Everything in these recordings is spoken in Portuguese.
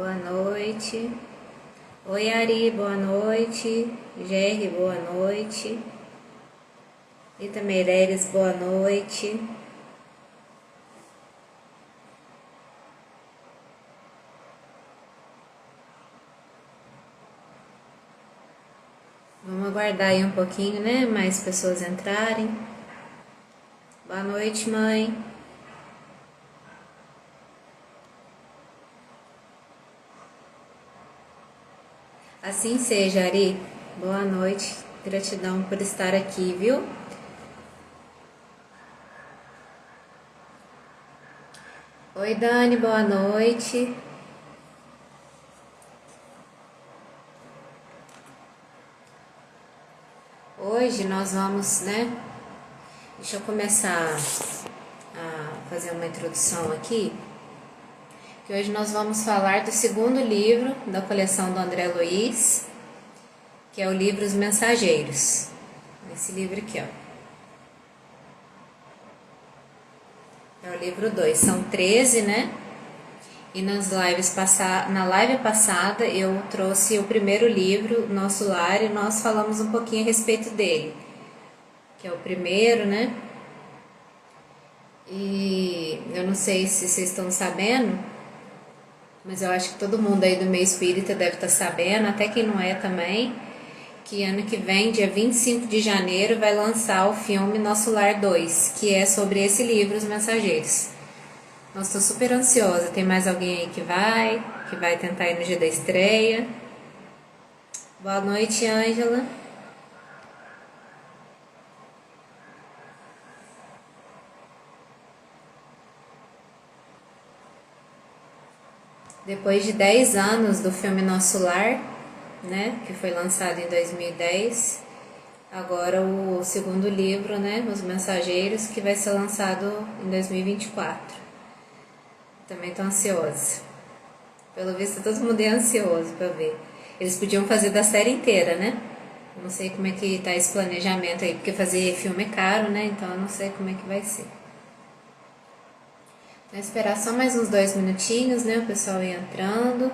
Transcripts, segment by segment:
boa noite. Oi, Ari, boa noite. Gerry, boa noite. Rita Meireles, boa noite. Vamos aguardar aí um pouquinho, né? Mais pessoas entrarem. Boa noite, mãe. Assim seja, Ari. Boa noite. Gratidão por estar aqui, viu? Oi, Dani, boa noite. Hoje nós vamos, né? Deixa eu começar a fazer uma introdução aqui. Que hoje nós vamos falar do segundo livro da coleção do André Luiz, que é o livro Os Mensageiros. Esse livro aqui, ó. É o livro 2. São 13, né? E na live passada eu trouxe o primeiro livro, Nosso Lar, e nós falamos um pouquinho a respeito dele. Que é o primeiro, né? E eu não sei se vocês estão sabendo, mas eu acho que todo mundo aí do meio espírita deve estar sabendo, até quem não é também, que ano que vem, dia 25 de janeiro, vai lançar o filme Nosso Lar 2, que é sobre esse livro, Os Mensageiros. Nossa, estou super ansiosa. Tem mais alguém aí que vai tentar ir no dia da estreia? Boa noite, Ângela. Depois de 10 anos do filme Nosso Lar, né, que foi lançado em 2010, agora o segundo livro, né, Os Mensageiros, que vai ser lançado em 2024. Também estou ansiosa. Pelo visto, todo mundo é ansioso para ver. Eles podiam fazer da série inteira, né? Não sei como é que tá esse planejamento aí, porque fazer filme é caro, né? Então eu não sei como é que vai ser. Vou esperar só mais uns 2 minutinhos, né? O pessoal ir entrando.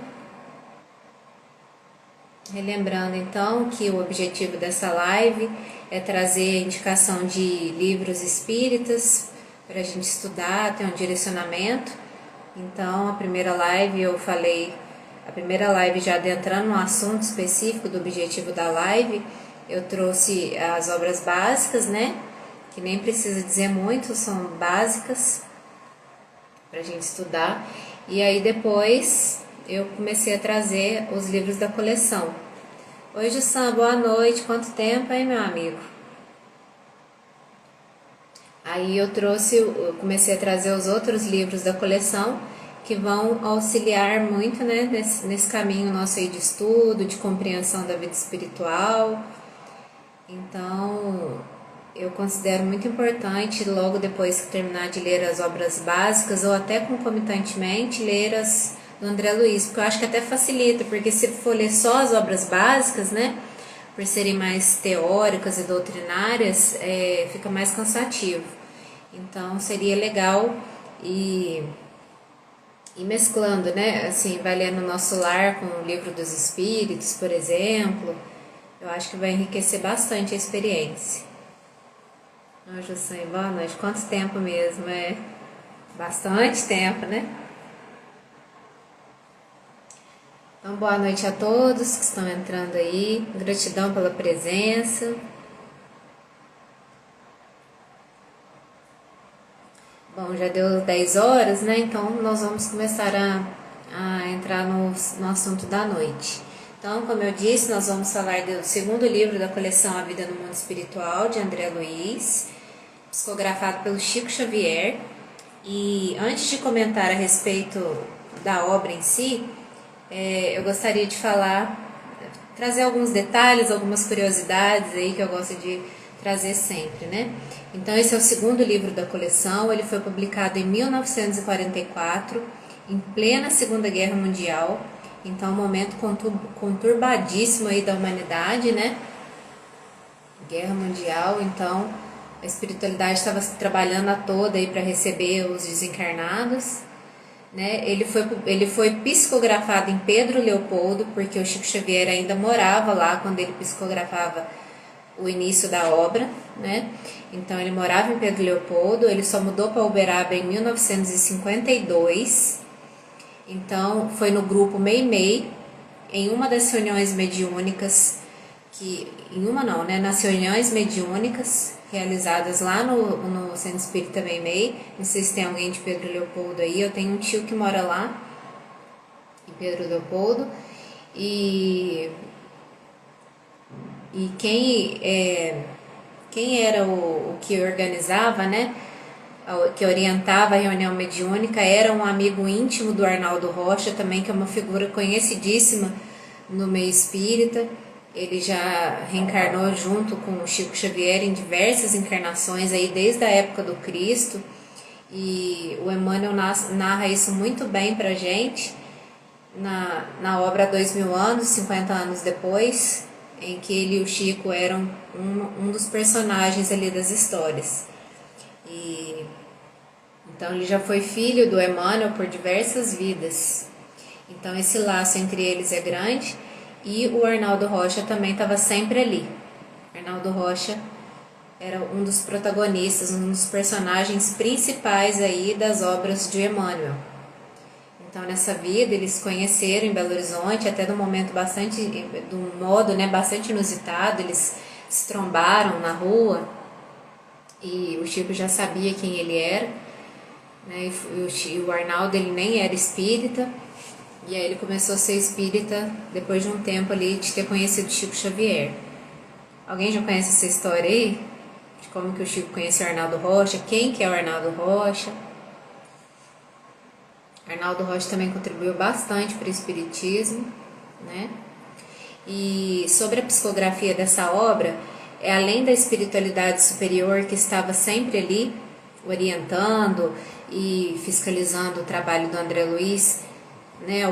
Relembrando então que o objetivo dessa live é trazer indicação de livros espíritas para a gente estudar, ter um direcionamento. Então, a primeira live já adentrando no assunto específico do objetivo da live, eu trouxe as obras básicas, né? Que nem precisa dizer muito, são básicas para a gente estudar. E aí depois eu comecei a trazer os livros da coleção. Oi, Jussan, boa noite. Quanto tempo, hein, meu amigo? Aí eu comecei a trazer os outros livros da coleção que vão auxiliar muito, né, nesse caminho nosso aí de estudo, de compreensão da vida espiritual. Então, eu considero muito importante, logo depois que terminar de ler as obras básicas, ou até concomitantemente, ler as do André Luiz, porque eu acho que até facilita, porque se for ler só as obras básicas, né, por serem mais teóricas e doutrinárias, fica mais cansativo. Então seria legal ir mesclando, né? Assim, vai lendo Nosso Lar com o Livro dos Espíritos, por exemplo. Eu acho que vai enriquecer bastante a experiência. Ô, Jussan, boa noite. Quanto tempo mesmo? Bastante tempo, né? Então, boa noite a todos que estão entrando aí. Gratidão pela presença. Bom, já deu 10 horas, né? Então, nós vamos começar a entrar no assunto da noite. Então, como eu disse, nós vamos falar do segundo livro da coleção A Vida no Mundo Espiritual, de André Luiz, psicografado pelo Chico Xavier. E antes de comentar a respeito da obra em si, eu gostaria de trazer alguns detalhes, algumas curiosidades aí que eu gosto de trazer sempre, né? Então, esse é o segundo livro da coleção, ele foi publicado em 1944, em plena Segunda Guerra Mundial, então um momento conturbadíssimo aí da humanidade, né? Guerra Mundial, então a espiritualidade estava trabalhando a toda aí para receber os desencarnados. né? Ele foi psicografado em Pedro Leopoldo, porque o Chico Xavier ainda morava lá quando ele psicografava o início da obra, né? Então ele morava em Pedro Leopoldo, ele só mudou para Uberaba em 1952. Então foi no grupo Meimei, em uma das reuniões mediúnicas, nas reuniões mediúnicas realizadas lá no Centro Espírita Meimei. Não sei se tem alguém de Pedro Leopoldo aí, eu tenho um tio que mora lá, em Pedro Leopoldo, e quem era o que organizava, né, que orientava a reunião mediúnica, era um amigo íntimo do Arnaldo Rocha também, que é uma figura conhecidíssima no meio espírita. Ele já reencarnou junto com o Chico Xavier em diversas encarnações, aí desde a época do Cristo, e o Emmanuel narra isso muito bem pra gente na obra 2000 anos, 50 anos depois, em que ele e o Chico eram um dos personagens ali das histórias. Então ele já foi filho do Emmanuel por diversas vidas. Então esse laço entre eles é grande, e o Arnaldo Rocha também estava sempre ali. Arnaldo Rocha era um dos protagonistas, um dos personagens principais aí das obras de Emmanuel. Então nessa vida eles se conheceram em Belo Horizonte, até num momento bastante inusitado. Eles se trombaram na rua e o Chico já sabia quem ele era, né? E o Arnaldo, ele nem era espírita, e aí ele começou a ser espírita depois de um tempo ali de ter conhecido Chico Xavier. Alguém já conhece essa história aí? De como que o Chico conheceu o Arnaldo Rocha? Quem que é o Arnaldo Rocha? Arnaldo Rocha também contribuiu bastante para o espiritismo, né? E sobre a psicografia dessa obra, além da espiritualidade superior que estava sempre ali, orientando e fiscalizando o trabalho do André Luiz, né,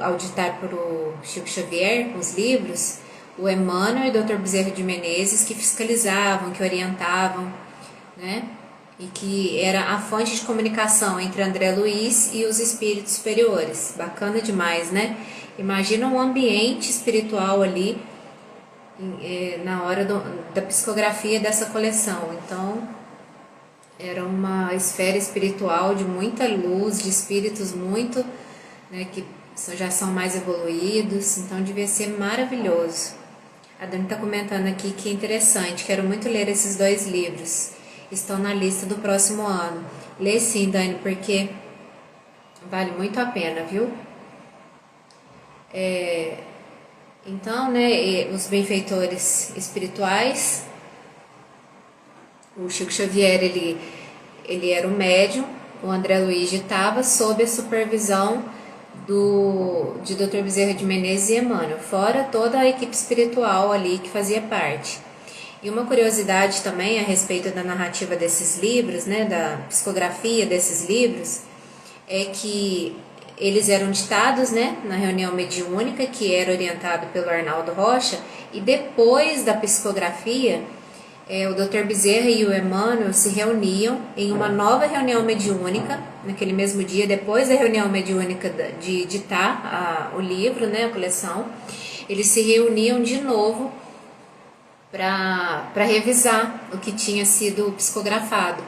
ao ditar para o Chico Xavier os livros, o Emmanuel e o Dr. Bezerra de Menezes que fiscalizavam, que orientavam, né, e que era a fonte de comunicação entre André Luiz e os espíritos superiores. Bacana demais, né? Imagina um ambiente espiritual ali na hora da psicografia dessa coleção. Então, era uma esfera espiritual de muita luz, de espíritos muito, né, que já são mais evoluídos. Então, devia ser maravilhoso. A Dani está comentando aqui que é interessante, quero muito ler esses 2 livros. Estão na lista do próximo ano. Lê sim, Dani, porque vale muito a pena, viu? Então, né, os benfeitores espirituais, o Chico Xavier, ele era o médium, o André Luiz estava sob a supervisão de Dr. Bezerra de Menezes e Emmanuel, fora toda a equipe espiritual ali que fazia parte. E uma curiosidade também a respeito da narrativa desses livros, né, da psicografia desses livros, é que eles eram ditados, né, na reunião mediúnica, que era orientado pelo Arnaldo Rocha, e depois da psicografia, o Dr. Bezerra e o Emmanuel se reuniam em uma nova reunião mediúnica, naquele mesmo dia, depois da reunião mediúnica de ditar o livro, né, a coleção. Eles se reuniam de novo para revisar o que tinha sido psicografado.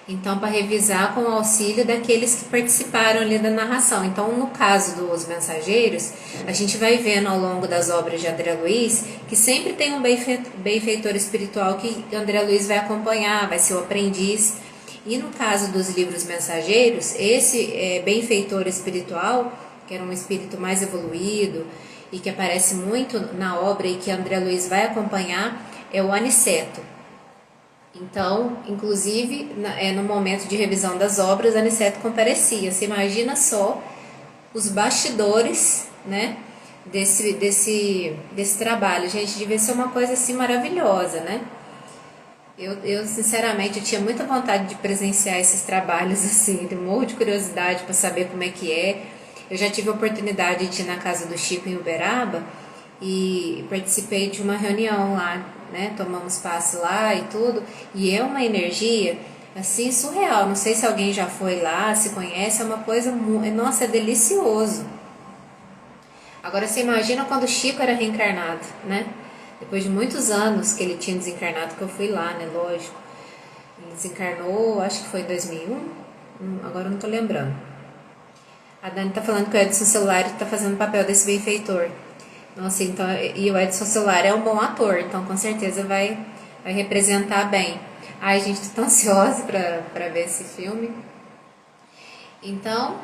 Então, para revisar com o auxílio daqueles que participaram ali da narração. Então, no caso dos mensageiros, a gente vai vendo ao longo das obras de André Luiz que sempre tem um benfeitor espiritual que André Luiz vai acompanhar, vai ser o aprendiz. E no caso dos livros mensageiros, esse benfeitor espiritual, que era um espírito mais evoluído e que aparece muito na obra e que André Luiz vai acompanhar, é o Aniceto. Então, inclusive, no momento de revisão das obras, Aniceto comparecia. Você imagina só os bastidores, né, desse trabalho. Gente, devia ser uma coisa assim maravilhosa, né? Eu sinceramente, eu tinha muita vontade de presenciar esses trabalhos assim, tenho um monte de curiosidade para saber como é que é. Eu já tive a oportunidade de ir na casa do Chico em Uberaba e participei de uma reunião lá, né? Tomamos passe lá e tudo, e é uma energia assim, surreal. Não sei se alguém já foi lá, se conhece, é uma coisa, nossa, é delicioso. Agora você imagina quando o Chico era reencarnado, né? Depois de muitos anos que ele tinha desencarnado, que eu fui lá, né? Lógico. Ele desencarnou, acho que foi em 2001, agora eu não tô lembrando. A Dani tá falando que o Edson Celulari tá fazendo o papel desse benfeitor. Nossa, então, e o Edson Celulari é um bom ator, então com certeza vai representar bem. Ai, gente, tô tão ansiosa pra ver esse filme. Então,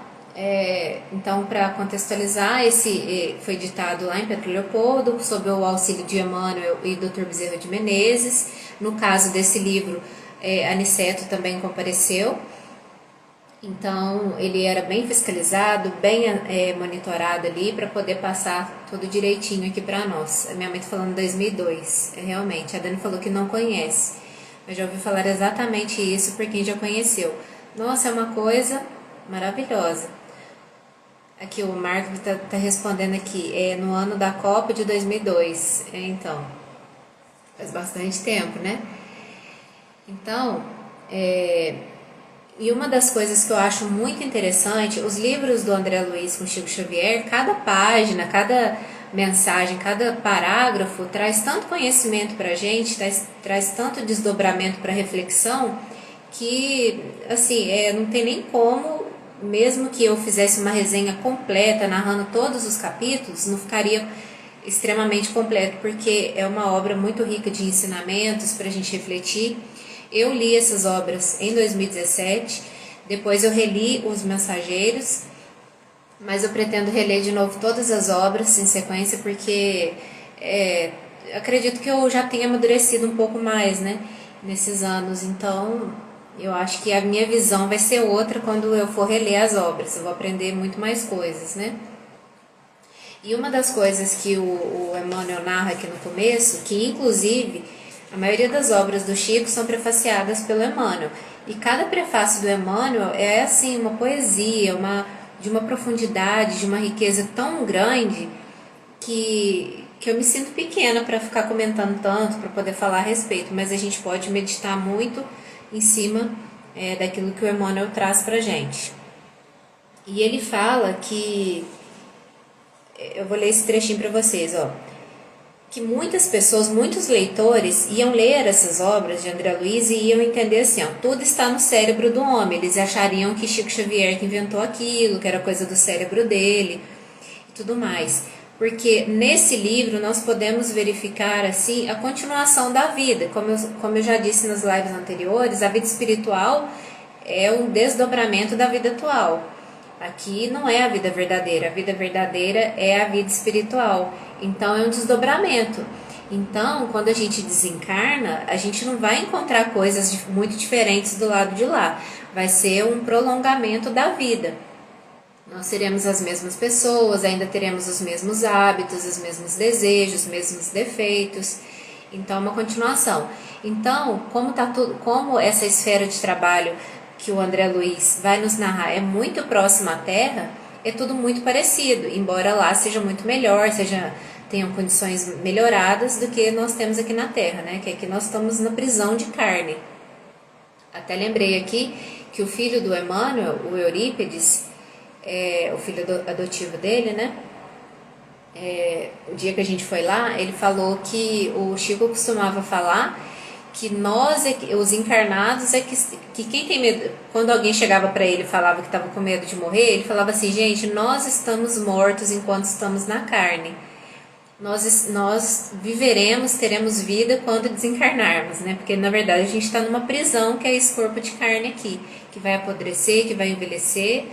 para contextualizar, esse foi editado lá em Pedro Leopoldo, sob o auxílio de Emmanuel e Dr. Bezerra de Menezes. No caso desse livro, Aniceto também compareceu. Então, ele era bem fiscalizado, bem monitorado ali, para poder passar tudo direitinho aqui para nós. A minha mãe está falando 2002, realmente. A Dani falou que não conhece, mas já ouvi falar exatamente isso por quem já conheceu. Nossa, é uma coisa maravilhosa. Aqui o Marco tá respondendo aqui, no ano da Copa de 2002. Então, faz bastante tempo, né? Então, e uma das coisas que eu acho muito interessante, os livros do André Luiz com Chico Xavier, cada página, cada mensagem, cada parágrafo traz tanto conhecimento pra gente, traz tanto desdobramento para reflexão, que, assim, não tem nem como, mesmo que eu fizesse uma resenha completa, narrando todos os capítulos, não ficaria extremamente completo, porque é uma obra muito rica de ensinamentos para a gente refletir. Eu li essas obras em 2017, depois eu reli Os Mensageiros, mas eu pretendo reler de novo todas as obras em sequência, porque acredito que eu já tenha amadurecido um pouco mais, né, nesses anos. Então, eu acho que a minha visão vai ser outra quando eu for reler as obras. Eu vou aprender muito mais coisas, né? E uma das coisas que o Emmanuel narra aqui no começo, que inclusive a maioria das obras do Chico são prefaciadas pelo Emmanuel. E cada prefácio do Emmanuel é assim uma poesia, de uma profundidade, de uma riqueza tão grande que eu me sinto pequena para ficar comentando tanto, para poder falar a respeito. Mas a gente pode meditar muito em cima daquilo que o Emmanuel traz para a gente. E ele fala que... Eu vou ler esse trechinho para vocês, ó. Que muitas pessoas, muitos leitores iam ler essas obras de André Luiz e iam entender assim, ó, tudo está no cérebro do homem. Eles achariam que Chico Xavier que inventou aquilo, que era coisa do cérebro dele e tudo mais. Porque nesse livro nós podemos verificar assim a continuação da vida. Como eu já disse nas lives anteriores, a vida espiritual é um desdobramento da vida atual. Aqui não é a vida verdadeira é a vida espiritual. Então é um desdobramento. Então, quando a gente desencarna, a gente não vai encontrar coisas muito diferentes do lado de lá. Vai ser um prolongamento da vida. Nós seremos as mesmas pessoas, ainda teremos os mesmos hábitos, os mesmos desejos, os mesmos defeitos. Então, é uma continuação. Então, como essa esfera de trabalho que o André Luiz vai nos narrar é muito próxima à Terra, é tudo muito parecido, embora lá seja muito melhor, tenham condições melhoradas do que nós temos aqui na Terra, né? Que aqui nós estamos na prisão de carne. Até lembrei aqui que o filho do Emmanuel, o Eurípides, o filho adotivo dele, né? O dia que a gente foi lá, ele falou que o Chico costumava falar que nós, os encarnados, que quem tem medo, quando alguém chegava para ele e falava que estava com medo de morrer, ele falava assim, gente, nós estamos mortos enquanto estamos na carne. Nós viveremos, teremos vida quando desencarnarmos, né? Porque na verdade a gente está numa prisão que é esse corpo de carne aqui, que vai apodrecer, que vai envelhecer,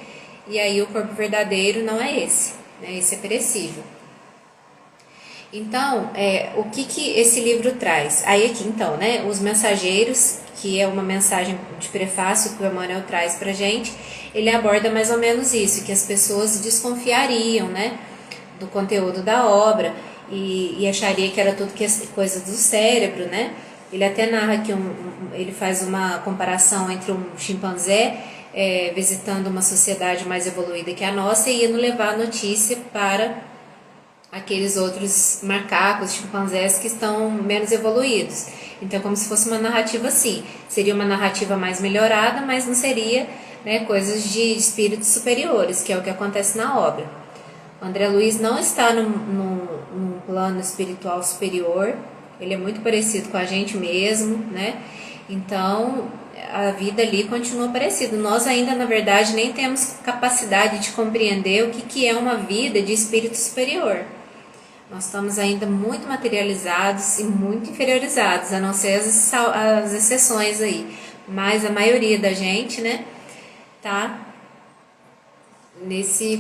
e aí o corpo verdadeiro não é esse, né? Esse é perecível. Então, o que esse livro traz? Aí aqui, então, né, Os Mensageiros, que é uma mensagem de prefácio que o Emmanuel traz pra gente, ele aborda mais ou menos isso, que as pessoas desconfiariam, né, do conteúdo da obra e acharia que era tudo coisa do cérebro, né? Ele até narra que ele faz uma comparação entre um chimpanzé visitando uma sociedade mais evoluída que a nossa e indo levar a notícia para aqueles outros macacos, chimpanzés que estão menos evoluídos. Então, como se fosse uma narrativa assim. Seria uma narrativa mais melhorada, mas não seria, né, coisas de espíritos superiores, que é o que acontece na obra. O André Luiz não está num plano espiritual superior, ele é muito parecido com a gente mesmo, né? Então, a vida ali continua parecida. Nós ainda, na verdade, nem temos capacidade de compreender o que é uma vida de espírito superior. Nós estamos ainda muito materializados e muito inferiorizados, a não ser as exceções aí. Mas a maioria da gente, né, tá nesse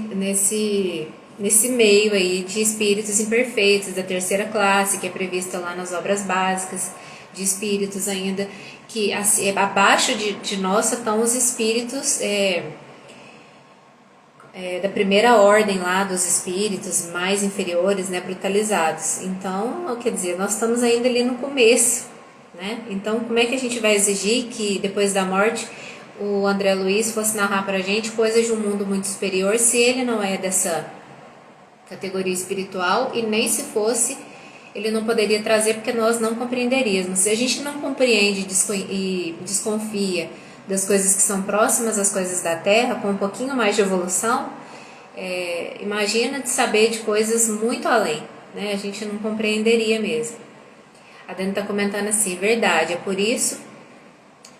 meio aí de espíritos imperfeitos da terceira classe, que é prevista lá nas obras básicas, de espíritos ainda que abaixo de nós estão os espíritos da primeira ordem lá dos espíritos mais inferiores, né, brutalizados. Então, quer dizer, nós estamos ainda ali no começo, né? Então, como é que a gente vai exigir que depois da morte o André Luiz fosse narrar pra gente coisas de um mundo muito superior, se ele não é dessa categoria espiritual, e nem se fosse, ele não poderia trazer, porque nós não compreenderíamos. Se a gente não compreende e desconfia das coisas que são próximas às coisas da Terra, com um pouquinho mais de evolução, imagina de saber de coisas muito além, né? A gente não compreenderia mesmo. A Dani está comentando assim, verdade, é por isso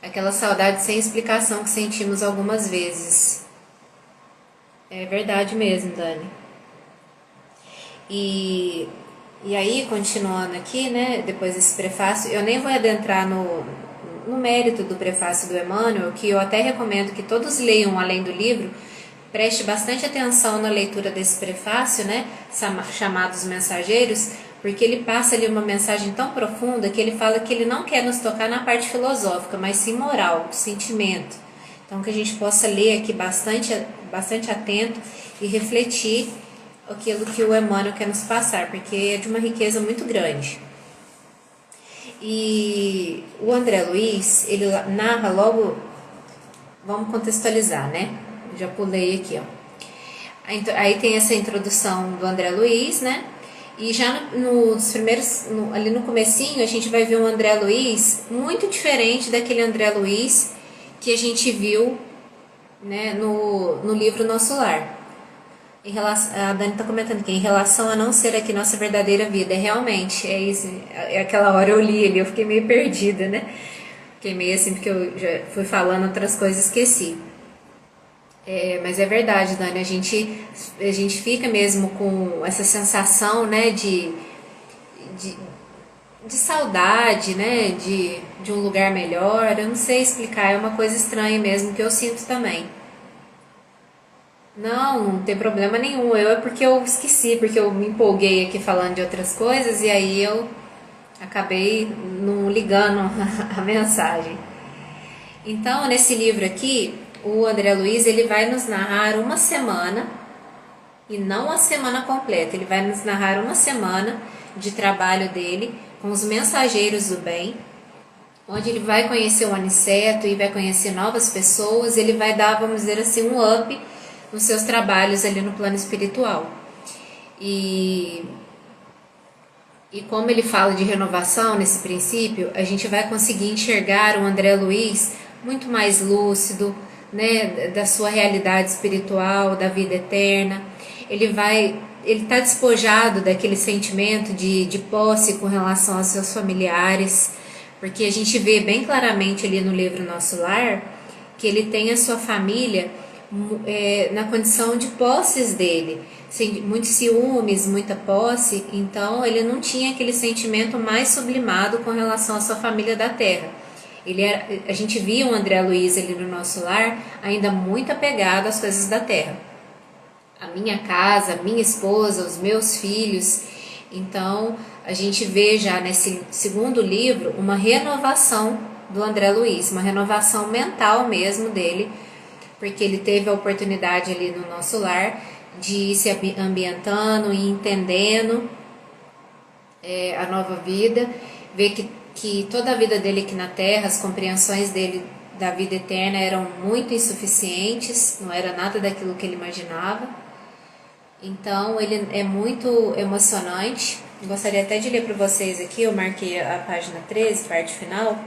aquela saudade sem explicação que sentimos algumas vezes. É verdade mesmo, Dani. E aí, continuando aqui, né, depois desse prefácio, eu nem vou adentrar no mérito do prefácio do Emmanuel, que eu até recomendo que todos leiam além do livro, preste bastante atenção na leitura desse prefácio, né, chamados Mensageiros, porque ele passa ali uma mensagem tão profunda que ele fala que ele não quer nos tocar na parte filosófica, mas sim moral, sentimento. Então, que a gente possa ler aqui bastante atento e refletir aquilo que o Emmanuel quer nos passar, porque é de uma riqueza muito grande. E o André Luiz, ele narra logo, vamos contextualizar, né? Já pulei aqui, ó. Aí tem essa introdução do André Luiz, né? E já nos primeiros, ali no comecinho, a gente vai ver um André Luiz muito diferente daquele André Luiz que a gente viu, né, no livro Nosso Lar. A Dani está comentando aqui, em relação a não ser aqui nossa verdadeira vida, realmente, é isso, aquela hora eu li ali, eu fiquei meio perdida, né, fiquei meio assim, porque eu já fui falando outras coisas, esqueci, mas é verdade, Dani, a gente fica mesmo com essa sensação, né, de saudade, né, de um lugar melhor, eu não sei explicar, é uma coisa estranha mesmo, que eu sinto também. Não tem problema nenhum. É porque eu esqueci, porque eu me empolguei aqui falando de outras coisas e aí eu acabei não ligando a mensagem. Então, nesse livro aqui, o André Luiz ele vai nos narrar uma semana, e não a semana completa, ele vai nos narrar uma semana de trabalho dele com os mensageiros do bem, onde ele vai conhecer o aniceto e vai conhecer novas pessoas, ele vai dar, vamos dizer assim, um up nos seus trabalhos ali no plano espiritual. E como ele fala de renovação nesse princípio, a gente vai conseguir enxergar o André Luiz muito mais lúcido, né, da sua realidade espiritual, da vida eterna. Ele está despojado daquele sentimento de posse com relação aos seus familiares, porque a gente vê bem claramente ali no livro Nosso Lar que ele tem a sua família na condição de posses dele, muitos ciúmes, muita posse, então ele não tinha aquele sentimento mais sublimado com relação à sua família da terra. A gente via o André Luiz ali no Nosso Lar ainda muito apegado às coisas da terra. A minha casa, a minha esposa, os meus filhos. Então a gente vê já nesse segundo livro uma renovação do André Luiz, uma renovação mental mesmo dele, porque ele teve a oportunidade ali no Nosso Lar de ir se ambientando e entendendo a nova vida, ver que toda a vida dele aqui na Terra, as compreensões dele da vida eterna eram muito insuficientes, não era nada daquilo que ele imaginava. Então ele é muito emocionante, gostaria até de ler para vocês aqui, eu marquei a página 13, parte final.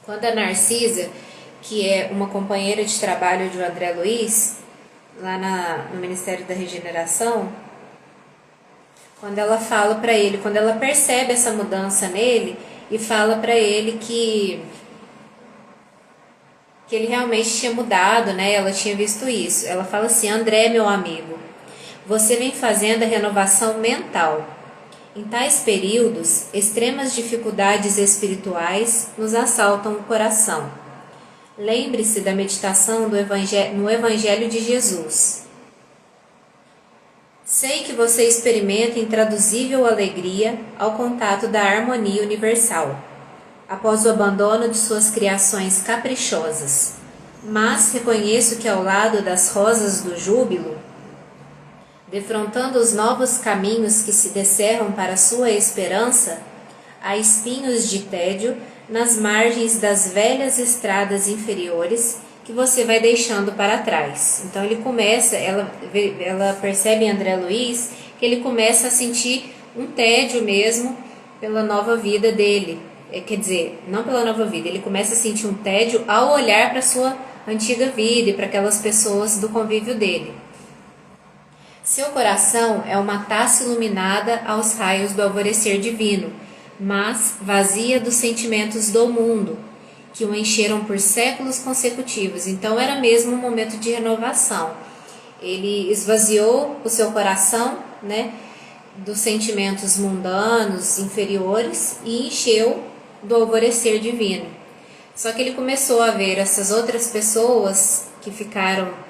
Quando a Narcisa, que é uma companheira de trabalho de André Luiz, lá no Ministério da Regeneração, quando ela fala para ele, quando ela percebe essa mudança nele e fala para ele que ele realmente tinha mudado, né? Ela tinha visto isso. Ela fala assim: André, meu amigo, você vem fazendo a renovação mental. Em tais períodos, extremas dificuldades espirituais nos assaltam o coração. Lembre-se da meditação no Evangelho de Jesus. Sei que você experimenta intraduzível alegria ao contato da harmonia universal, após o abandono de suas criações caprichosas. Mas reconheço que ao lado das rosas do júbilo, defrontando os novos caminhos que se descerram para sua esperança, há espinhos de tédio nas margens das velhas estradas inferiores que você vai deixando para trás. Então ele começa, ela percebe em André Luiz que ele começa a sentir um tédio mesmo pela nova vida dele. Quer dizer, não pela nova vida, ele começa a sentir um tédio ao olhar para a sua antiga vida e para aquelas pessoas do convívio dele. Seu coração é uma taça iluminada aos raios do alvorecer divino, mas vazia dos sentimentos do mundo, que o encheram por séculos consecutivos. Então era mesmo um momento de renovação. Ele esvaziou o seu coração, né, dos sentimentos mundanos, inferiores, e encheu do alvorecer divino. Só que ele começou a ver essas outras pessoas que ficaram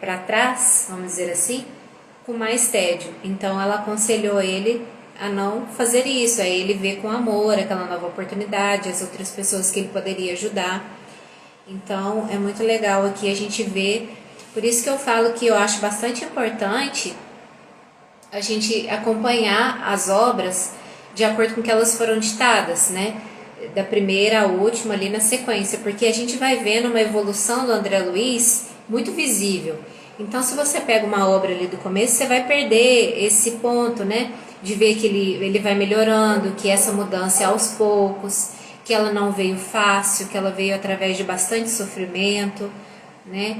para trás, vamos dizer assim, com mais tédio. Então ela aconselhou ele a não fazer isso, a ele ver com amor aquela nova oportunidade, as outras pessoas que ele poderia ajudar. Então é muito legal aqui a gente ver, por isso que eu falo que eu acho bastante importante a gente acompanhar as obras de acordo com que elas foram ditadas, né? Da primeira à última ali na sequência, porque a gente vai vendo uma evolução do André Luiz muito visível. Então, se você pega uma obra ali do começo, você vai perder esse ponto, né? De ver que ele vai melhorando, que essa mudança é aos poucos, que ela não veio fácil, que ela veio através de bastante sofrimento, né?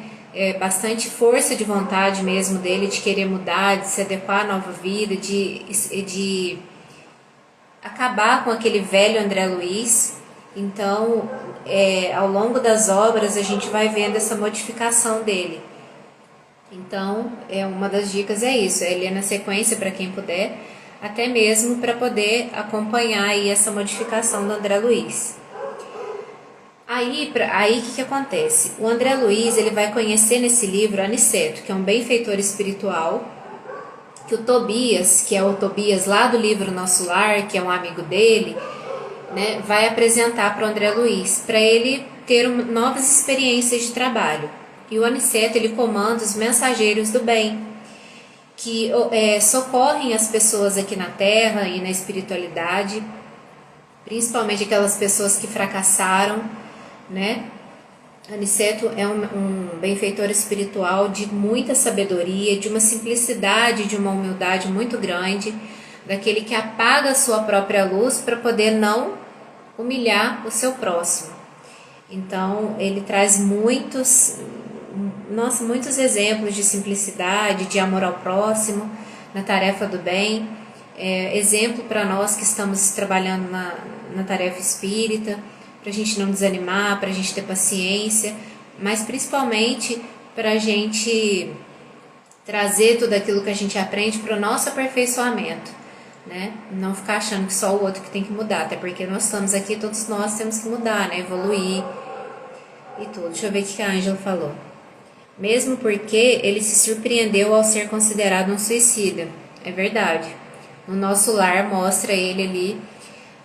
Bastante força de vontade mesmo dele, de querer mudar, de se adequar à nova vida, de acabar com aquele velho André Luiz. Então, ao longo das obras, a gente vai vendo essa modificação dele. Então, uma das dicas é isso, é ler na sequência para quem puder, até mesmo para poder acompanhar aí essa modificação do André Luiz. Aí o que acontece? O André Luiz ele vai conhecer nesse livro Aniceto, que é um benfeitor espiritual, que o Tobias, que é o Tobias lá do livro Nosso Lar, que é um amigo dele, né, vai apresentar para o André Luiz, para ele ter novas experiências de trabalho. E o Aniceto ele comanda os mensageiros do bem, que socorrem as pessoas aqui na Terra e na espiritualidade, principalmente aquelas pessoas que fracassaram, né? Aniceto é um benfeitor espiritual de muita sabedoria, de uma simplicidade, de uma humildade muito grande, daquele que apaga a sua própria luz para poder não humilhar o seu próximo. Então, ele traz muitos exemplos de simplicidade, de amor ao próximo, na tarefa do bem. Exemplo para nós que estamos trabalhando na tarefa espírita, para a gente não desanimar, para a gente ter paciência, mas principalmente para a gente trazer tudo aquilo que a gente aprende para o nosso aperfeiçoamento, né? Não ficar achando que só o outro que tem que mudar, até porque nós estamos aqui, todos nós temos que mudar, né? Evoluir e tudo. Deixa eu ver o que a Ângela falou. Mesmo porque ele se surpreendeu ao ser considerado um suicida. É verdade. No Nosso Lar mostra ele ali,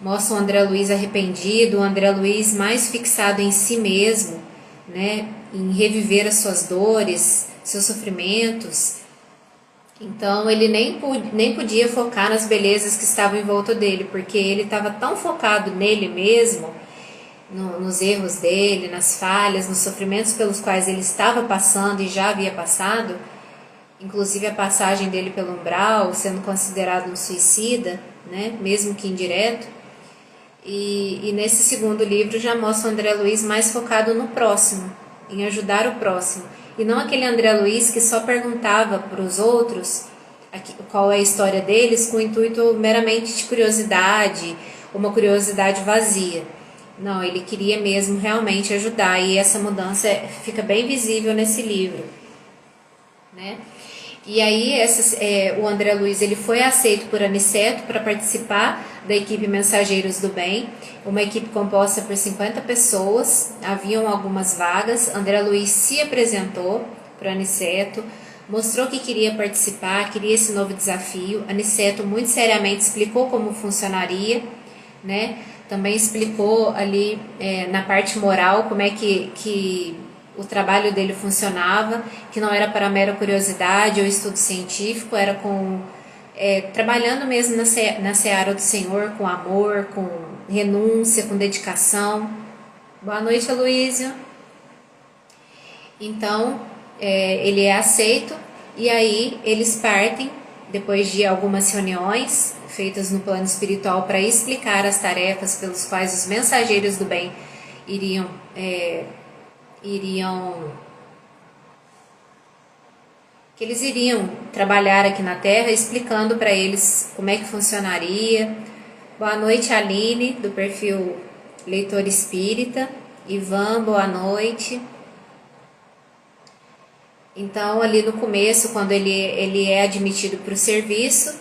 mostra o André Luiz arrependido, o André Luiz mais fixado em si mesmo, né? Em reviver as suas dores, seus sofrimentos. Então ele nem podia focar nas belezas que estavam em volta dele, porque ele estava tão focado nele mesmo, nos erros dele, nas falhas, nos sofrimentos pelos quais ele estava passando e já havia passado. inclusive a passagem dele pelo umbral, sendo considerado um suicida, né, mesmo que indireto. E nesse segundo livro já mostra o André Luiz mais focado no próximo, em ajudar o próximo. E não aquele André Luiz que só perguntava para os outros qual é a história deles com o intuito meramente de curiosidade, uma curiosidade vazia. Não, ele queria mesmo realmente ajudar, e essa mudança fica bem visível nesse livro, né? E aí o André Luiz ele foi aceito por Aniceto para participar da equipe Mensageiros do Bem, uma equipe composta por 50 pessoas, haviam algumas vagas. André Luiz se apresentou para Aniceto, mostrou que queria participar, queria esse novo desafio. Aniceto muito seriamente explicou como funcionaria, né? Também explicou ali na parte moral como é que o trabalho dele funcionava, que não era para mera curiosidade ou estudo científico, era trabalhando mesmo na seara do Senhor, com amor, com renúncia, com dedicação. Boa noite, Aloísio. Então, ele é aceito, e aí eles partem, depois de algumas reuniões feitas no plano espiritual para explicar as tarefas pelos quais os mensageiros do bem iriam trabalhar aqui na Terra, explicando para eles como é que funcionaria. Boa noite, Aline, do perfil Leitor Espírita. Ivan, boa noite. Então, ali no começo, quando ele é admitido para o serviço,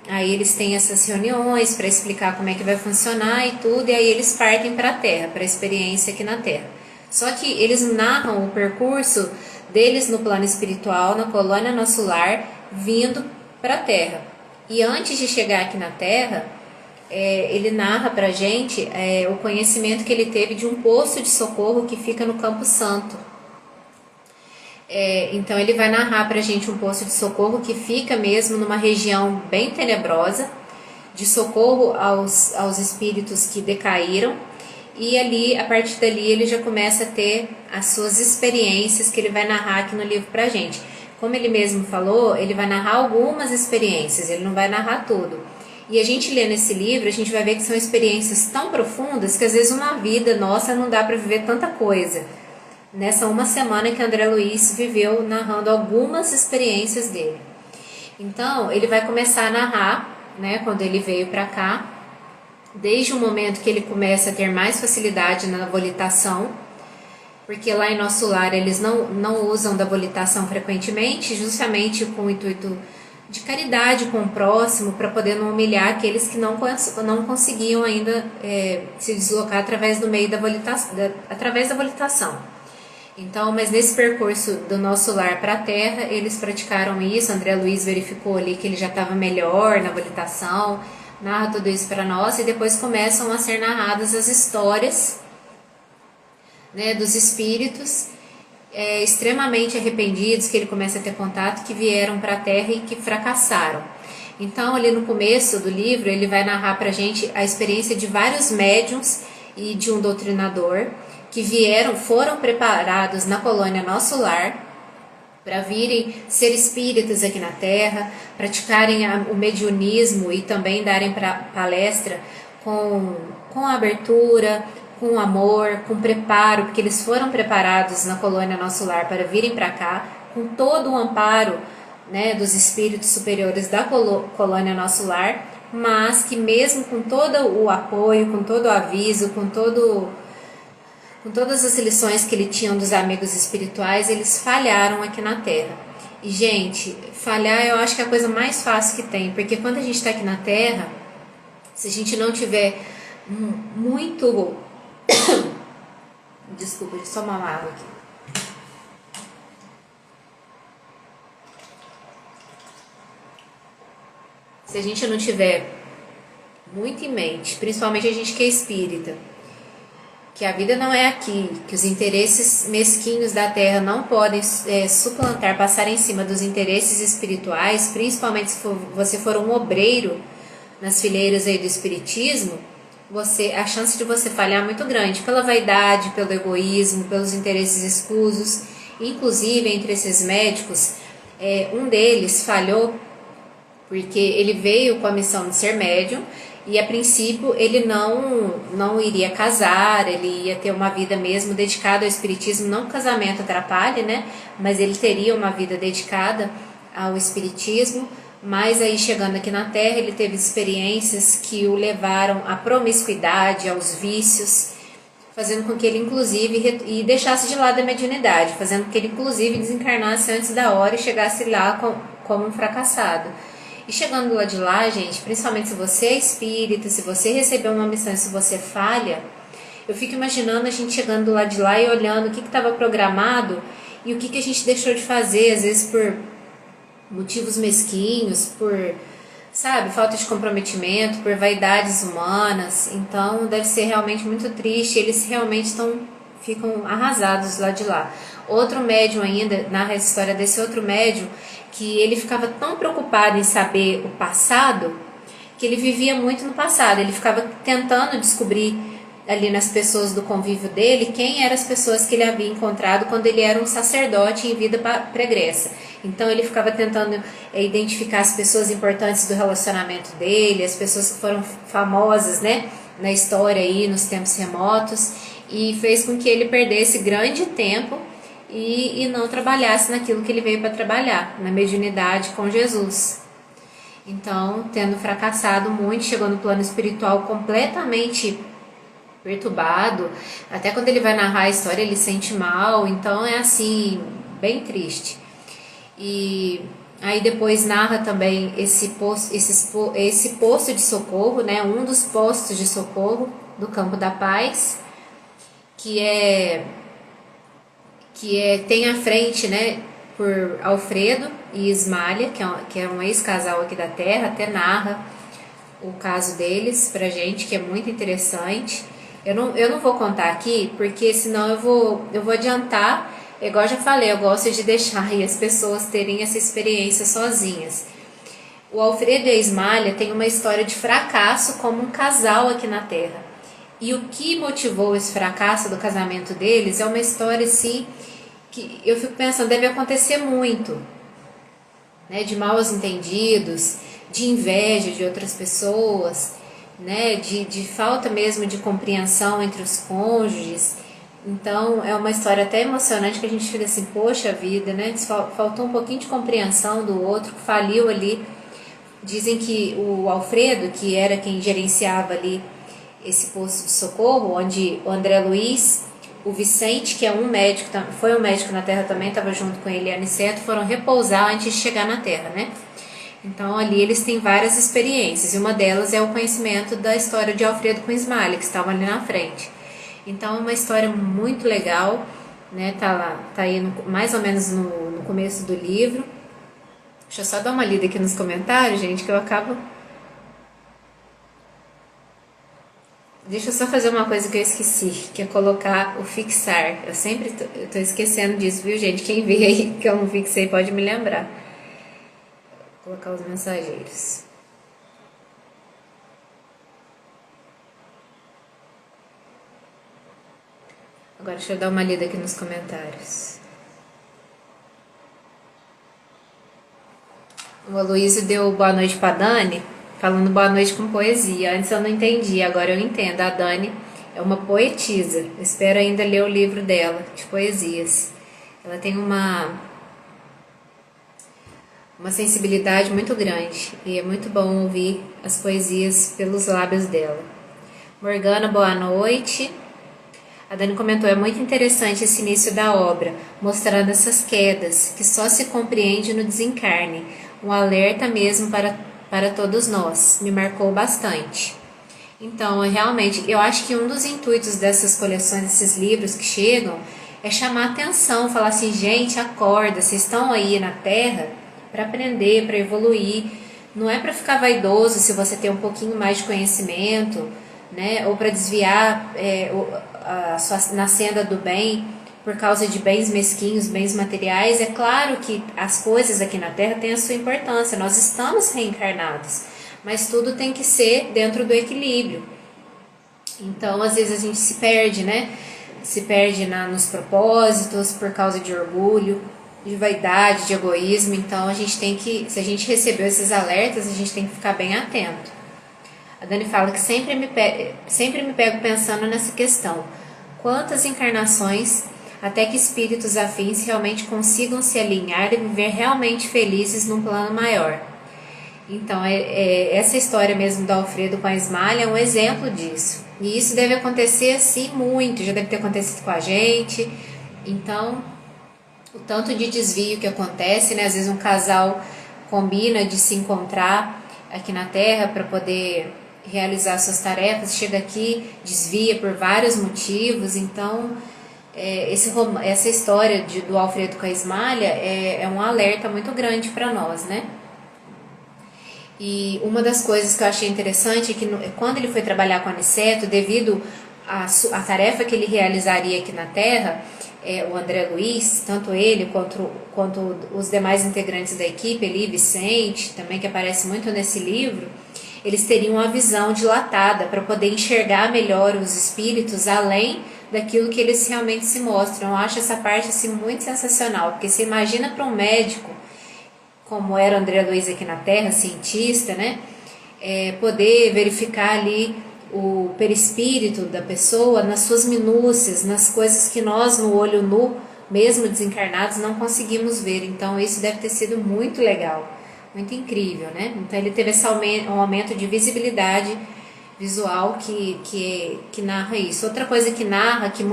aí eles têm essas reuniões para explicar como é que vai funcionar e tudo, e aí eles partem para a Terra, para a experiência aqui na Terra. Só que eles narram o percurso deles no plano espiritual, na colônia Nosso Lar, vindo para a Terra. E antes de chegar aqui na Terra, ele narra para a gente o conhecimento que ele teve de um posto de socorro que fica no Campo Santo. Então ele vai narrar para a gente um posto de socorro que fica mesmo numa região bem tenebrosa, de socorro aos espíritos que decaíram, e ali, a partir dali, ele já começa a ter as suas experiências que ele vai narrar aqui no livro para a gente. Como ele mesmo falou, ele vai narrar algumas experiências, ele não vai narrar tudo. E a gente lê nesse livro, a gente vai ver que são experiências tão profundas que às vezes uma vida nossa não dá para viver tanta coisa. Nessa uma semana que André Luiz viveu narrando algumas experiências dele. Então, ele vai começar a narrar, né, quando ele veio para cá, desde o momento que ele começa a ter mais facilidade na volitação, porque lá em Nosso Lar eles não usam da volitação frequentemente, justamente com o intuito de caridade com o próximo, para poder não humilhar aqueles que não conseguiam ainda se deslocar através do meio através da volitação. Então, mas nesse percurso do Nosso Lar para a Terra, eles praticaram isso. André Luiz verificou ali que ele já estava melhor na volitação, narra tudo isso para nós, e depois começam a ser narradas as histórias, né, dos espíritos extremamente arrependidos, que ele começa a ter contato, que vieram para a Terra e que fracassaram. Então, ali no começo do livro, ele vai narrar para a gente a experiência de vários médiuns e de um doutrinador, que foram preparados na colônia Nosso Lar para virem ser espíritas aqui na Terra, praticarem o mediunismo e também darem palestra com abertura, com amor, com preparo, porque eles foram preparados na colônia Nosso Lar para virem para cá, com todo o amparo, né, dos espíritos superiores da colônia Nosso Lar, mas que mesmo com todo o apoio, com todo o aviso, com todas as lições que ele tinha dos amigos espirituais, eles falharam aqui na Terra. E, gente, falhar eu acho que é a coisa mais fácil que tem, porque quando a gente está aqui na Terra, se a gente não tiver muito... Desculpa, deixa eu tomar uma água aqui. Se a gente não tiver muito em mente, principalmente a gente que é espírita, que a vida não é aqui, que os interesses mesquinhos da Terra não podem suplantar, passar em cima dos interesses espirituais, principalmente se você for um obreiro nas fileiras aí do espiritismo, a chance de você falhar é muito grande, pela vaidade, pelo egoísmo, pelos interesses escusos. Inclusive, entre esses médicos, um deles falhou porque ele veio com a missão de ser médium e a princípio ele não iria casar, ele ia ter uma vida mesmo dedicada ao espiritismo, não que o casamento atrapalhe, né? Mas ele teria uma vida dedicada ao espiritismo. Mas aí chegando aqui na Terra ele teve experiências que o levaram à promiscuidade, aos vícios, fazendo com que ele inclusive e deixasse de lado a mediunidade, fazendo com que ele inclusive desencarnasse antes da hora e chegasse lá como um fracassado. E chegando lá de lá, gente, principalmente se você é espírita, se você recebeu uma missão, se você falha, eu fico imaginando a gente chegando lá de lá e olhando o que estava programado e o que a gente deixou de fazer, às vezes por motivos mesquinhos, por, sabe, falta de comprometimento, por vaidades humanas. Então deve ser realmente muito triste, eles realmente ficam arrasados lá de lá. Outro médium ainda, narra a história desse outro médium, que ele ficava tão preocupado em saber o passado, que ele vivia muito no passado, ele ficava tentando descobrir ali nas pessoas do convívio dele quem eram as pessoas que ele havia encontrado quando ele era um sacerdote em vida pregressa. Então ele ficava tentando identificar as pessoas importantes do relacionamento dele, as pessoas que foram famosas, né, na história aí, nos tempos remotos, e fez com que ele perdesse grande tempo e não trabalhasse naquilo que ele veio para trabalhar, na mediunidade com Jesus. Então, tendo fracassado muito, chegou no plano espiritual completamente perturbado. Até quando ele vai narrar a história, ele sente mal. Então, é assim, bem triste. E aí depois narra também esse posto de socorro, né? Um dos postos de socorro do Campo da Paz, que tem à frente, né, por Alfredo e Ismália, que é um ex-casal aqui da Terra, até narra o caso deles pra gente, que é muito interessante. Eu não vou contar aqui, porque senão eu vou adiantar. Igual eu já falei, eu gosto de deixar aí as pessoas terem essa experiência sozinhas. O Alfredo e a Ismália têm uma história de fracasso como um casal aqui na Terra. E o que motivou esse fracasso do casamento deles é uma história assim que eu fico pensando, deve acontecer muito, né, de maus entendidos, de inveja de outras pessoas, né, de falta mesmo de compreensão entre os cônjuges. Então é uma história até emocionante que a gente fica assim, poxa vida, né, faltou um pouquinho de compreensão do outro, que faliu ali. Dizem que o Alfredo, que era quem gerenciava ali esse posto de socorro, onde o André Luiz, o Vicente, que é um médico, foi um médico na Terra também, estava junto com ele e Aniceto, foram repousar antes de chegar na Terra, né? Então ali eles têm várias experiências, e uma delas é o conhecimento da história de Alfredo com Ismália, que estavam ali na frente. Então é uma história muito legal, né? Tá aí mais ou menos no começo do livro. Deixa eu só dar uma lida aqui nos comentários, gente, que eu acabo... Deixa eu só fazer uma coisa que eu esqueci, que é colocar o fixar. Eu sempre tô esquecendo disso, viu, gente? Quem vê aí que eu não fixei pode me lembrar. Vou colocar os mensageiros. Agora deixa eu dar uma lida aqui nos comentários. O Aloysio deu boa noite pra Dani, falando boa noite com poesia. Antes eu não entendi, agora eu entendo. A Dani é uma poetisa. Eu espero ainda ler o livro dela, de poesias. Ela tem uma sensibilidade muito grande e é muito bom ouvir as poesias pelos lábios dela. Morgana, boa noite. A Dani comentou, é muito interessante esse início da obra, mostrando essas quedas, que só se compreende no desencarne. Um alerta mesmo para todos nós. Me marcou bastante. Então, realmente, eu acho que um dos intuitos dessas coleções, desses livros que chegam, é chamar atenção, falar assim, gente, acorda, vocês estão aí na Terra para aprender, para evoluir. Não é para ficar vaidoso se você tem um pouquinho mais de conhecimento, né? Ou para desviar na senda do bem por causa de bens mesquinhos, bens materiais. É claro que as coisas aqui na Terra têm a sua importância, nós estamos reencarnados, mas tudo tem que ser dentro do equilíbrio. Então, às vezes a gente se perde, né? se perde nos propósitos por causa de orgulho, de vaidade, de egoísmo. Então a gente tem que, se a gente recebeu esses alertas, a gente tem que ficar bem atento. A Dani fala que sempre me pego pensando nessa questão. Quantas encarnações até que espíritos afins realmente consigam se alinhar e viver realmente felizes num plano maior? Então, essa história mesmo do Alfredo com a Ismália é um exemplo disso. E isso deve acontecer, sim, muito. Já deve ter acontecido com a gente. Então, o tanto de desvio que acontece, né? Às vezes um casal combina de se encontrar aqui na Terra para poder realizar suas tarefas, chega aqui, desvia por vários motivos. Então, essa história do Alfredo com a Ismália é um alerta muito grande para nós, né? E uma das coisas que eu achei interessante é que quando ele foi trabalhar com Aniceto, devido à tarefa que ele realizaria aqui na Terra, o André Luiz, tanto ele quanto os demais integrantes da equipe, ali, Vicente, também que aparece muito nesse livro, eles teriam uma visão dilatada para poder enxergar melhor os espíritos além daquilo que eles realmente se mostram. Eu acho essa parte assim, muito sensacional, porque você imagina para um médico, como era o André Luiz aqui na Terra, cientista, né? Poder verificar ali o perispírito da pessoa nas suas minúcias, nas coisas que nós, no olho nu, mesmo desencarnados, não conseguimos ver. Então isso deve ter sido muito legal, muito incrível, né? Então ele teve um aumento de visibilidade visual que narra isso. Outra coisa que narra, que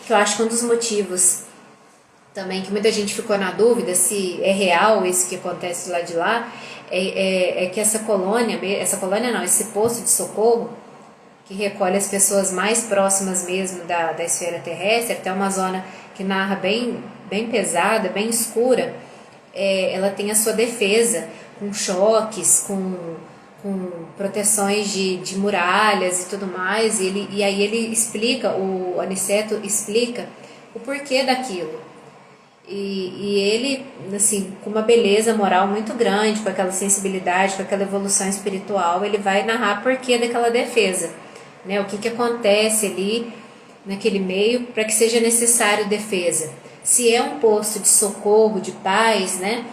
eu acho que um dos motivos também que muita gente ficou na dúvida se é real isso que acontece lá de lá, que esse posto de socorro, que recolhe as pessoas mais próximas mesmo da esfera terrestre, até uma zona que narra bem, bem pesada, bem escura, ela tem a sua defesa, com choques, com proteções de muralhas e tudo mais, e aí ele explica, o Aniceto explica o porquê daquilo. E ele, assim, com uma beleza moral muito grande, com aquela sensibilidade, com aquela evolução espiritual, ele vai narrar porquê daquela defesa, né? O que acontece ali naquele meio para que seja necessário defesa. Se é um posto de socorro, de paz, né?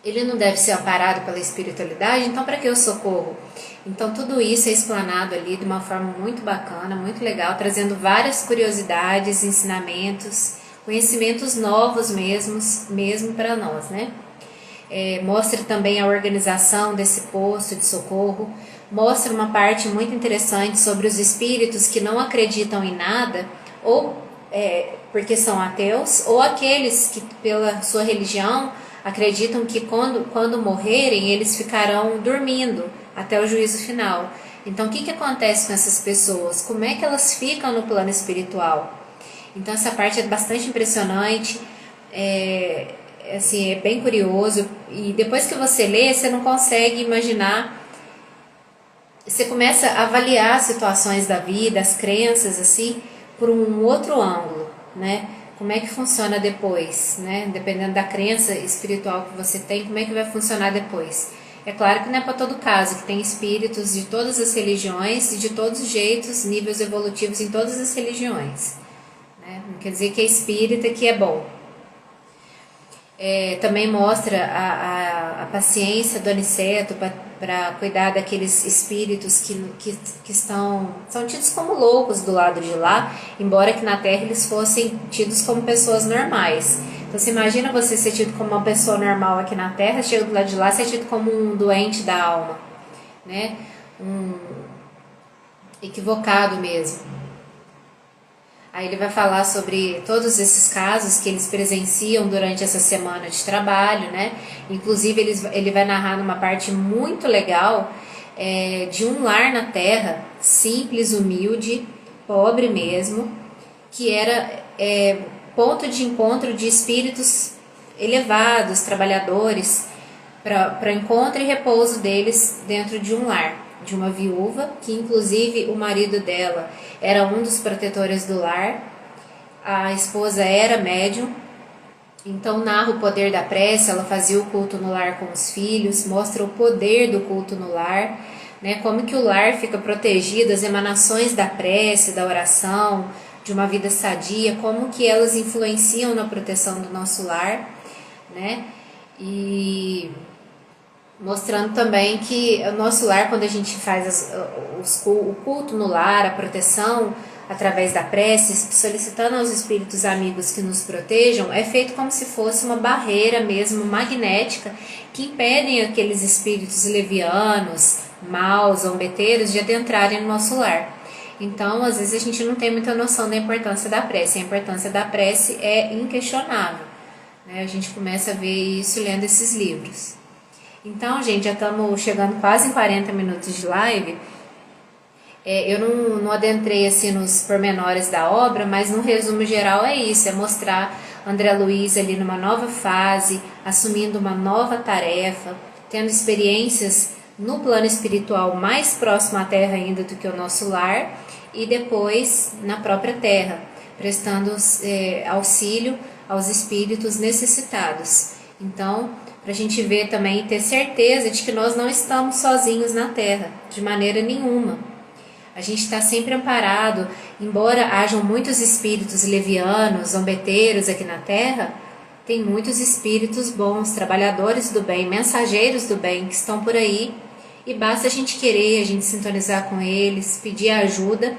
Ele não deve ser amparado pela espiritualidade, então para que o socorro? Então tudo isso é explanado ali de uma forma muito bacana, muito legal, trazendo várias curiosidades, ensinamentos, conhecimentos novos mesmo para nós, né? Mostra também a organização desse posto de socorro, mostra uma parte muito interessante sobre os espíritos que não acreditam em nada, ou porque são ateus, ou aqueles que pela sua religião acreditam que quando morrerem eles ficarão dormindo até o juízo final. Então o que acontece com essas pessoas? Como é que elas ficam no plano espiritual? Então essa parte é bastante impressionante, assim, é bem curioso, e depois que você lê, você não consegue imaginar, você começa a avaliar as situações da vida, as crenças, assim, por um outro ângulo, né? Como é que funciona depois, né? Dependendo da crença espiritual que você tem, como é que vai funcionar depois? É claro que não é para todo caso, que tem espíritos de todas as religiões e de todos os jeitos, níveis evolutivos em todas as religiões. Não quer dizer que é espírita que é bom. Também mostra a paciência do Aniceto para cuidar daqueles espíritos que são tidos como loucos do lado de lá, embora que na Terra eles fossem tidos como pessoas normais. Então você imagina você ser tido como uma pessoa normal aqui na Terra, chega do lado de lá, você é tido como um doente da alma, né? Um equivocado mesmo. Aí ele vai falar sobre todos esses casos que eles presenciam durante essa semana de trabalho, né? Inclusive ele vai narrar numa parte muito legal de um lar na Terra, simples, humilde, pobre mesmo, que era ponto de encontro de espíritos elevados, trabalhadores, para encontro e repouso deles dentro de um lar, de uma viúva, que inclusive o marido dela era um dos protetores do lar, a esposa era médium, então narra o poder da prece, ela fazia o culto no lar com os filhos, mostra o poder do culto no lar, né, como que o lar fica protegido, as emanações da prece, da oração, de uma vida sadia, como que elas influenciam na proteção do nosso lar, né? E mostrando também que o nosso lar, quando a gente faz o culto no lar, a proteção através da prece, solicitando aos espíritos amigos que nos protejam, é feito como se fosse uma barreira mesmo magnética que impedem aqueles espíritos levianos, maus, zombeteiros de adentrarem no nosso lar. Então, às vezes a gente não tem muita noção da importância da prece. A importância da prece é inquestionável, né? A gente começa a ver isso lendo esses livros. Então, gente, já estamos chegando quase em 40 minutos de live. Eu não adentrei assim nos pormenores da obra, mas no resumo geral é isso, é mostrar André Luiz ali numa nova fase, assumindo uma nova tarefa, tendo experiências no plano espiritual mais próximo à Terra ainda do que o nosso lar, e depois na própria Terra, prestando auxílio aos espíritos necessitados. Então, para a gente ver também e ter certeza de que nós não estamos sozinhos na Terra, de maneira nenhuma. A gente está sempre amparado, embora hajam muitos espíritos levianos, zombeteiros aqui na Terra, tem muitos espíritos bons, trabalhadores do bem, mensageiros do bem que estão por aí, e basta a gente querer, a gente sintonizar com eles, pedir ajuda,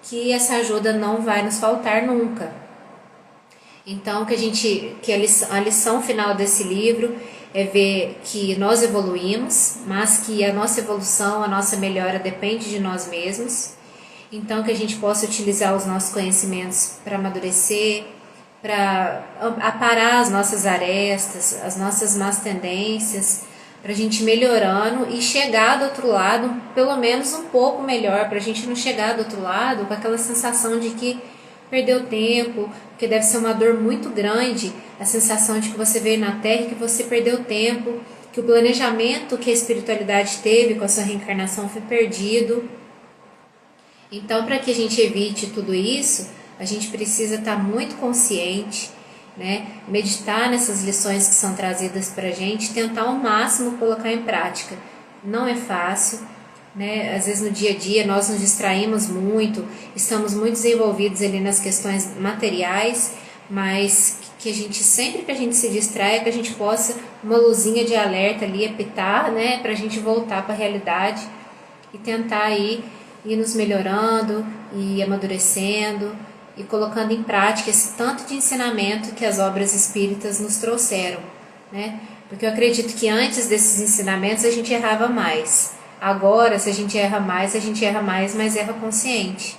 que essa ajuda não vai nos faltar nunca. Então, a lição final desse livro é ver que nós evoluímos, mas que a nossa evolução, a nossa melhora depende de nós mesmos. Então, que a gente possa utilizar os nossos conhecimentos para amadurecer, para aparar as nossas arestas, as nossas más tendências, para a gente melhorando e chegar do outro lado, pelo menos um pouco melhor, para a gente não chegar do outro lado com aquela sensação de que perdeu tempo, porque deve ser uma dor muito grande, a sensação de que você veio na Terra e que você perdeu tempo, que o planejamento que a espiritualidade teve com a sua reencarnação foi perdido. Então, para que a gente evite tudo isso, a gente precisa estar muito consciente, né? Meditar nessas lições que são trazidas para a gente, tentar ao máximo colocar em prática. Não é fácil, né? Às vezes no dia a dia nós nos distraímos muito, estamos muito desenvolvidos ali nas questões materiais, mas que a gente, sempre que a gente se distrai, que a gente possa uma luzinha de alerta ali apitar, né? Para a gente voltar para a realidade e tentar aí ir nos melhorando e amadurecendo e colocando em prática esse tanto de ensinamento que as obras espíritas nos trouxeram, né? Porque eu acredito que antes desses ensinamentos a gente errava mais. Agora, se a gente erra mais, mas erra consciente.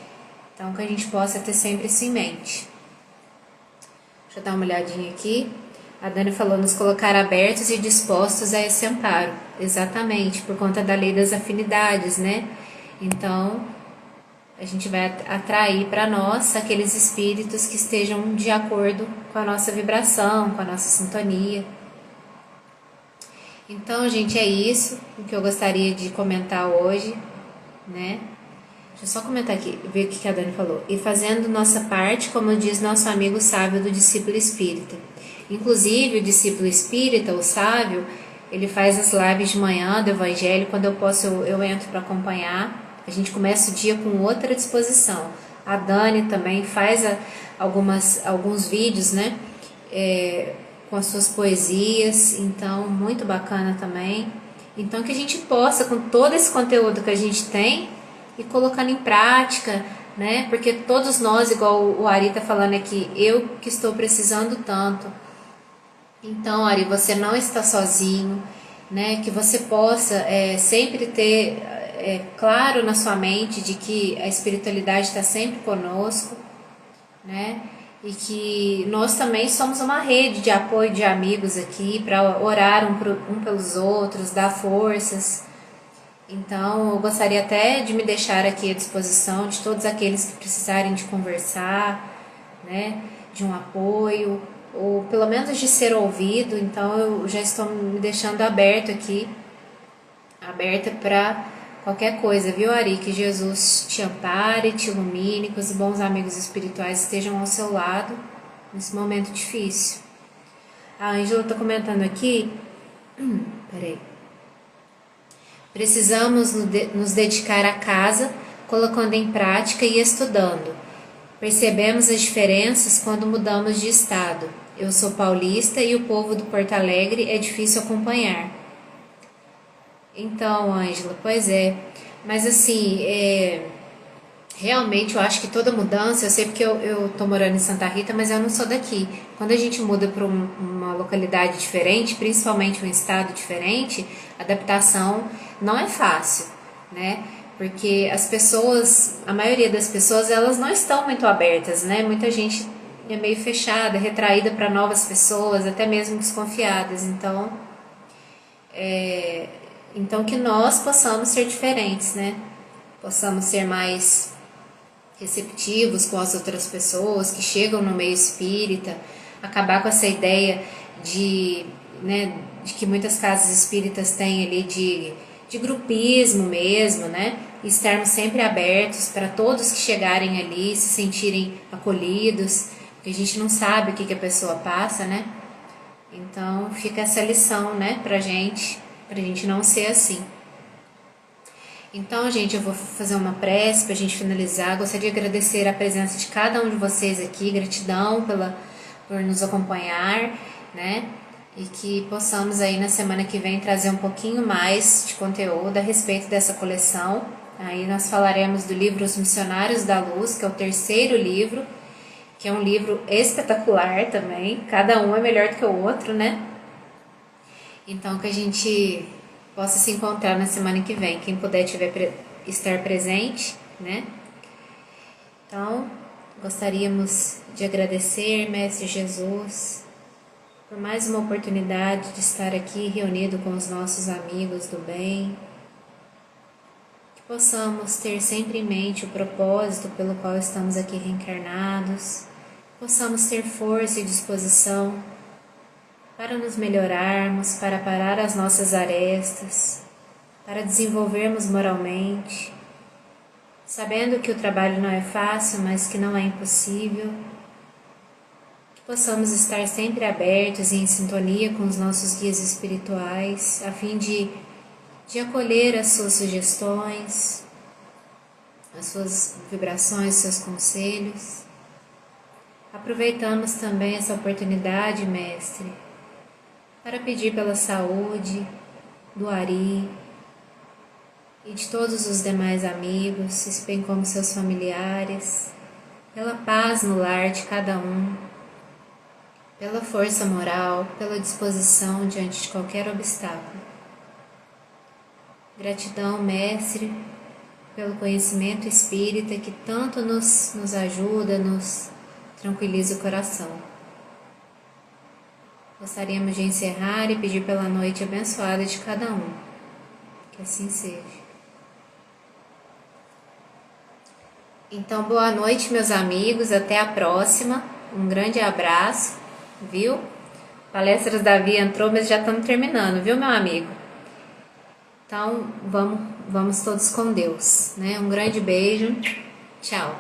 Então, que a gente possa ter sempre isso em mente. Deixa eu dar uma olhadinha aqui. A Dani falou, nos colocar abertos e dispostos a esse amparo. Exatamente, por conta da lei das afinidades, né? Então, a gente vai atrair para nós aqueles espíritos que estejam de acordo com a nossa vibração, com a nossa sintonia. Então, gente, é isso o que eu gostaria de comentar hoje, né? Deixa eu só comentar aqui, ver o que a Dani falou. E fazendo nossa parte, como diz nosso amigo sábio do discípulo espírita. Inclusive, o discípulo espírita, o sábio, ele faz as lives de manhã do evangelho. Quando eu posso, eu entro para acompanhar. A gente começa o dia com outra disposição. A Dani também faz alguns vídeos, né? Com as suas poesias, então muito bacana também. Então que a gente possa, com todo esse conteúdo que a gente tem, ir colocando em prática, né? Porque todos nós, igual o Ari está falando aqui, eu que estou precisando tanto. Então, Ari, você não está sozinho, né? Que você possa sempre ter claro na sua mente de que a espiritualidade está sempre conosco, né? E que nós também somos uma rede de apoio de amigos aqui para orar um pelos outros, dar forças. Então, eu gostaria até de me deixar aqui à disposição de todos aqueles que precisarem de conversar, né, de um apoio, ou pelo menos de ser ouvido. Então, eu já estou me deixando aberta para qualquer coisa, viu, Ari? Que Jesus te ampare, te ilumine, que os bons amigos espirituais estejam ao seu lado nesse momento difícil. A Ângela está comentando aqui. Peraí. Precisamos nos dedicar à casa, colocando em prática e estudando. Percebemos as diferenças quando mudamos de estado. Eu sou paulista e o povo do Porto Alegre é difícil acompanhar. Então, Ângela, pois é. Mas assim, realmente eu acho que toda mudança, eu sei porque eu tô morando em Santa Rita, mas eu não sou daqui. Quando a gente muda para uma localidade diferente, principalmente um estado diferente, a adaptação não é fácil, né? Porque as pessoas, a maioria das pessoas, elas não estão muito abertas, né? Muita gente é meio fechada, retraída para novas pessoas, até mesmo desconfiadas. Então que nós possamos ser diferentes, né? Possamos ser mais receptivos com as outras pessoas que chegam no meio espírita, acabar com essa ideia de, né, de que muitas casas espíritas têm ali de grupismo mesmo, né? E estarmos sempre abertos para todos que chegarem ali se sentirem acolhidos, porque a gente não sabe o que a pessoa passa, né? Então fica essa lição, né, pra gente não ser assim. Então, gente, eu vou fazer uma prece para a gente finalizar. Gostaria de agradecer a presença de cada um de vocês aqui, gratidão por nos acompanhar, né? E que possamos aí na semana que vem trazer um pouquinho mais de conteúdo a respeito dessa coleção. Aí nós falaremos do livro Os Missionários da Luz, que é o terceiro livro, que é um livro espetacular também. Cada um é melhor do que o outro, né? Então, que a gente possa se encontrar na semana que vem. Quem puder estar presente, né? Então, gostaríamos de agradecer, Mestre Jesus, por mais uma oportunidade de estar aqui reunido com os nossos amigos do bem. Que possamos ter sempre em mente o propósito pelo qual estamos aqui reencarnados. Possamos ter força e disposição para nos melhorarmos, para parar as nossas arestas, para desenvolvermos moralmente, sabendo que o trabalho não é fácil, mas que não é impossível, que possamos estar sempre abertos e em sintonia com os nossos guias espirituais, a fim de acolher as suas sugestões, as suas vibrações, seus conselhos. Aproveitamos também essa oportunidade, Mestre, para pedir pela saúde do Ari e de todos os demais amigos, bem como seus familiares, pela paz no lar de cada um, pela força moral, pela disposição diante de qualquer obstáculo. Gratidão, Mestre, pelo conhecimento espírita que tanto nos ajuda, nos tranquiliza o coração. Gostaríamos de encerrar e pedir pela noite abençoada de cada um. Que assim seja. Então, boa noite, meus amigos. Até a próxima. Um grande abraço, viu? Palestras da Via entrou, mas já estamos terminando, viu, meu amigo? Então, vamos todos com Deus, né? Um grande beijo. Tchau.